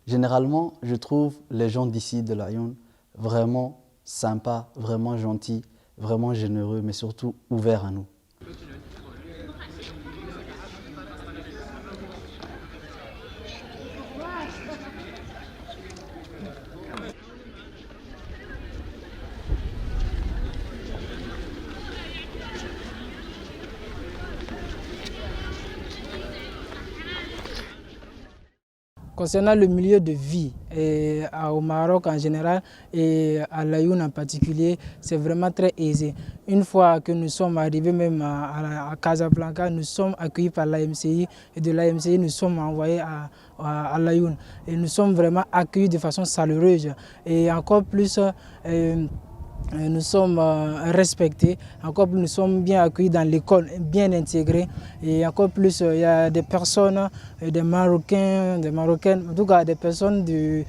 Généralement, je trouve les gens d'ici de Laayoune vraiment sympas, vraiment gentils, vraiment généreux, mais surtout ouverts à nous. Concernant le milieu de vie au Maroc en général et à Laayoune en particulier, c'est vraiment très aisé. Une fois que nous sommes arrivés même à Casablanca, nous sommes accueillis par l'AMCI et de l'AMCI nous sommes envoyés à Laayoune. Et nous sommes vraiment accueillis de façon chaleureuse et encore plus nous sommes respectés, encore plus nous sommes bien accueillis dans l'école, bien intégrés et encore plus il y a des personnes, des Marocains, des Marocaines, en tout cas des personnes du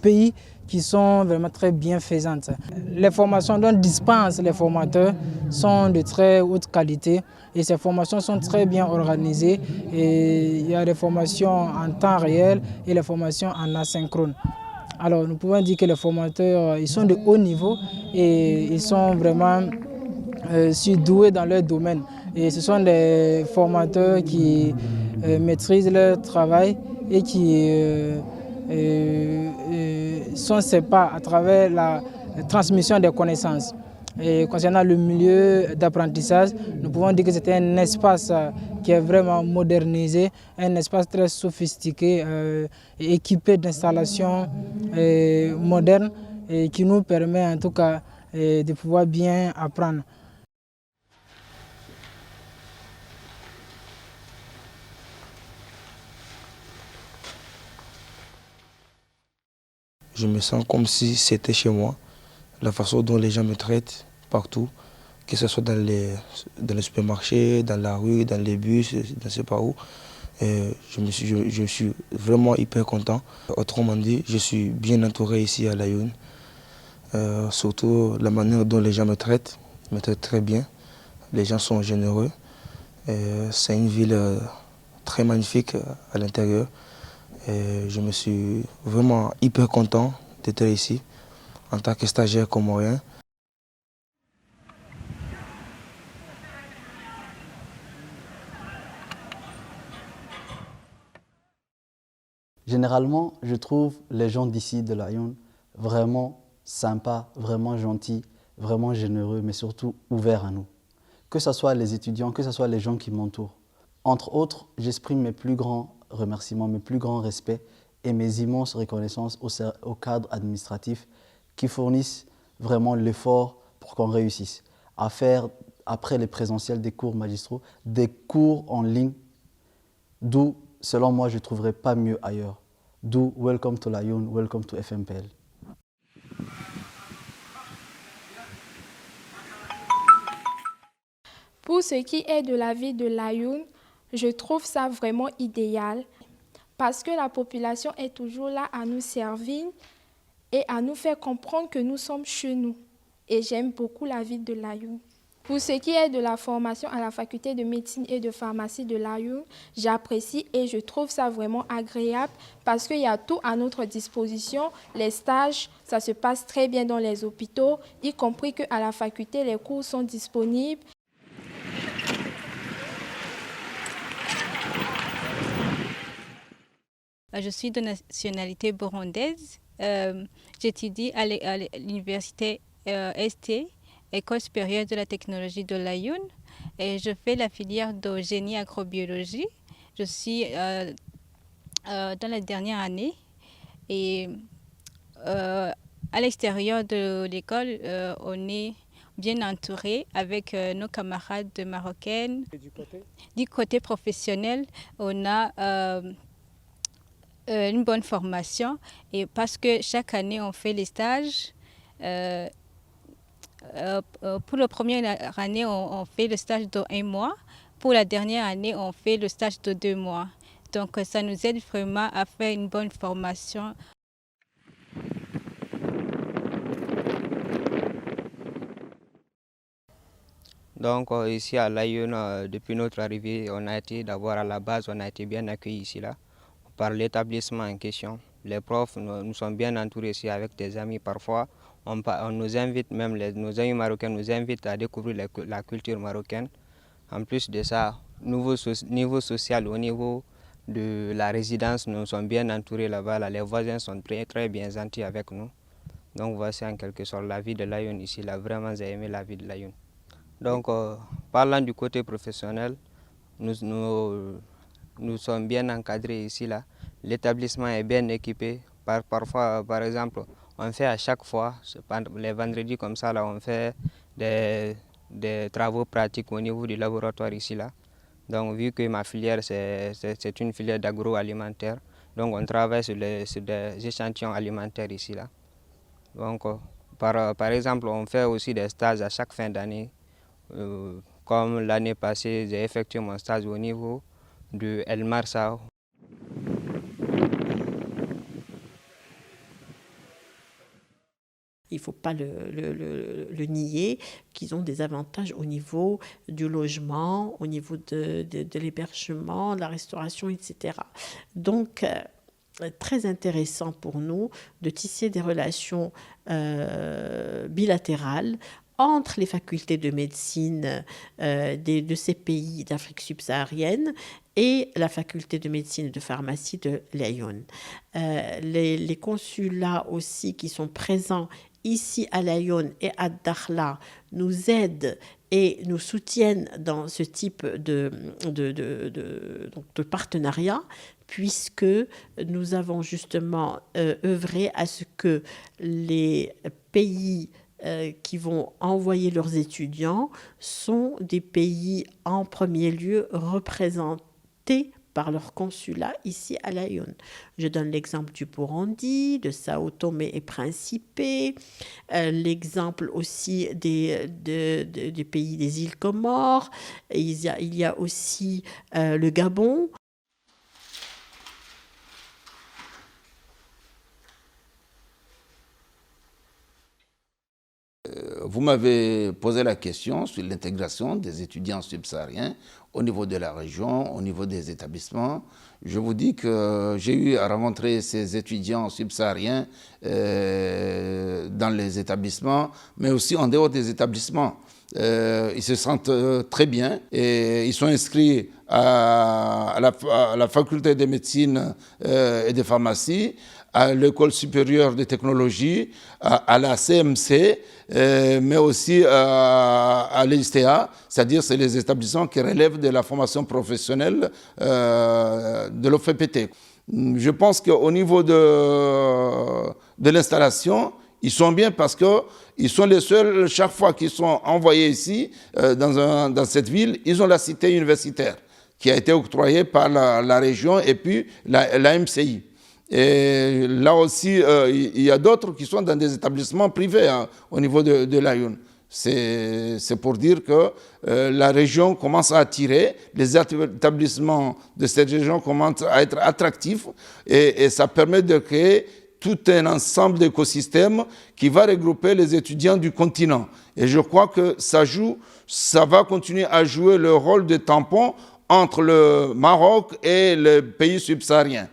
pays qui sont vraiment très bienfaisantes. Les formations dont dispensent les formateurs sont de très haute qualité et ces formations sont très bien organisées et il y a des formations en temps réel et les formations en asynchrone. Alors nous pouvons dire que les formateurs ils sont de haut niveau et ils sont vraiment doués dans leur domaine. Et ce sont des formateurs qui maîtrisent leur travail et qui sont sympas à travers la transmission des connaissances. Et concernant le milieu d'apprentissage, nous pouvons dire que c'est un espace qui est vraiment modernisé, un espace très sophistiqué et équipé d'installations modernes et qui nous permet en tout cas de pouvoir bien apprendre. Je me sens comme si c'était chez moi. La façon dont les gens me traitent partout, que ce soit dans les supermarchés, dans la rue, dans les bus, je ne sais pas où. Je suis vraiment hyper content. Autrement dit, je suis bien entouré ici à Laayoune. Surtout la manière dont les gens me traitent très bien. Les gens sont généreux. C'est une ville très magnifique à l'intérieur. Je me suis vraiment hyper content d'être ici en tant que stagiaire comorien. Généralement, je trouve les gens d'ici de Laayoune vraiment sympas, vraiment gentils, vraiment généreux, mais surtout ouverts à nous. Que ce soit les étudiants, que ce soit les gens qui m'entourent. Entre autres, j'exprime mes plus grands remerciements, mes plus grands respects et mes immenses reconnaissances aux cadres administratifs qui fournissent vraiment l'effort pour qu'on réussisse à faire, après les présentiels des cours magistraux, des cours en ligne, d'où, selon moi, je ne trouverais pas mieux ailleurs. D'où Welcome to Laayoune, Welcome to FMPL. Pour ce qui est de la vie de Laayoune, je trouve ça vraiment idéal parce que la population est toujours là à nous servir et à nous faire comprendre que nous sommes chez nous. Et j'aime beaucoup la vie de Laayoune. Pour ce qui est de la formation à la faculté de médecine et de pharmacie de Laayoune, j'apprécie et je trouve ça vraiment agréable parce qu'il y a tout à notre disposition. Les stages, ça se passe très bien dans les hôpitaux, y compris qu'à la faculté, les cours sont disponibles. Je suis de nationalité burundaise. J'étudie à l'université ST, École supérieure de la technologie de Laayoune, et je fais la filière de génie agrobiologie. Je suis dans la dernière année et à l'extérieur de l'école, on est bien entouré avec nos camarades marocaines. Et du côté? Du côté professionnel, on a une bonne formation et parce que chaque année on fait les stages. Pour la première année, on fait le stage de 1 mois. Pour la dernière année, on fait le stage de 2 mois. Donc ça nous aide vraiment à faire une bonne formation. Donc ici à Laayoune, depuis notre arrivée, on a été d'abord à la base, on a été bien accueillis ici là. par l'établissement en question. Les profs, nous sommes bien entourés ici avec des amis. Parfois, on nous invite, même nos amis marocains nous invitent à découvrir la culture marocaine. En plus de ça, niveau social, au niveau de la résidence, nous sommes bien entourés là-bas. Là, les voisins sont très, très bien gentils avec nous. Donc voici en quelque sorte la vie de l'Aïoun ici. Là, vraiment, j'ai aimé la vie de l'Aïoun. Donc, parlant du côté professionnel, nous sommes bien encadrés ici. Là. L'établissement est bien équipé. Parfois, par exemple, on fait à chaque fois, les vendredis comme ça, là, on fait des travaux pratiques au niveau du laboratoire ici. Là. Donc, vu que ma filière, c'est une filière d'agroalimentaire, donc on travaille sur des échantillons alimentaires ici. Là. Donc, par exemple, on fait aussi des stages à chaque fin d'année. Comme l'année passée, j'ai effectué mon stage au niveau de El Marsa. Il ne faut pas le nier, qu'ils ont des avantages au niveau du logement, au niveau de l'hébergement, de la restauration, etc. Donc, très intéressant pour nous de tisser des relations bilatérales entre les facultés de médecine de ces pays d'Afrique subsaharienne et la faculté de médecine et de pharmacie de l'Aïoun. Les consulats aussi qui sont présents ici à l'Aïoun et à Dakhla nous aident et nous soutiennent dans ce type de partenariat, puisque nous avons justement œuvré à ce que les pays qui vont envoyer leurs étudiants sont des pays en premier lieu représentés par leur consulat ici à l'Aïoun. Je donne l'exemple du Burundi, de Sao Tomé et Principe, l'exemple aussi des pays des îles Comores, il y a aussi le Gabon. Vous m'avez posé la question sur l'intégration des étudiants subsahariens au niveau de la région, au niveau des établissements. Je vous dis que j'ai eu à rencontrer ces étudiants subsahariens dans les établissements, mais aussi en dehors des établissements. Ils se sentent très bien et ils sont inscrits à la faculté de médecine et de pharmacie, à l'école supérieure de technologie, à la CMC, mais aussi à l'ISTA, c'est-à-dire c'est les établissements qui relèvent de la formation professionnelle de l'OFPT. Je pense qu'au niveau de l'installation, ils sont bien parce qu'ils sont les seuls, chaque fois qu'ils sont envoyés ici, dans cette ville, ils ont la cité universitaire qui a été octroyée par la région et puis la MCI. Et là aussi, il y a d'autres qui sont dans des établissements privés au niveau de l'Aïoun. C'est pour dire que la région commence à attirer, les établissements de cette région commencent à être attractifs et ça permet de créer tout un ensemble d'écosystèmes qui va regrouper les étudiants du continent. Et je crois que ça va continuer à jouer le rôle de tampon entre le Maroc et les pays subsahariens.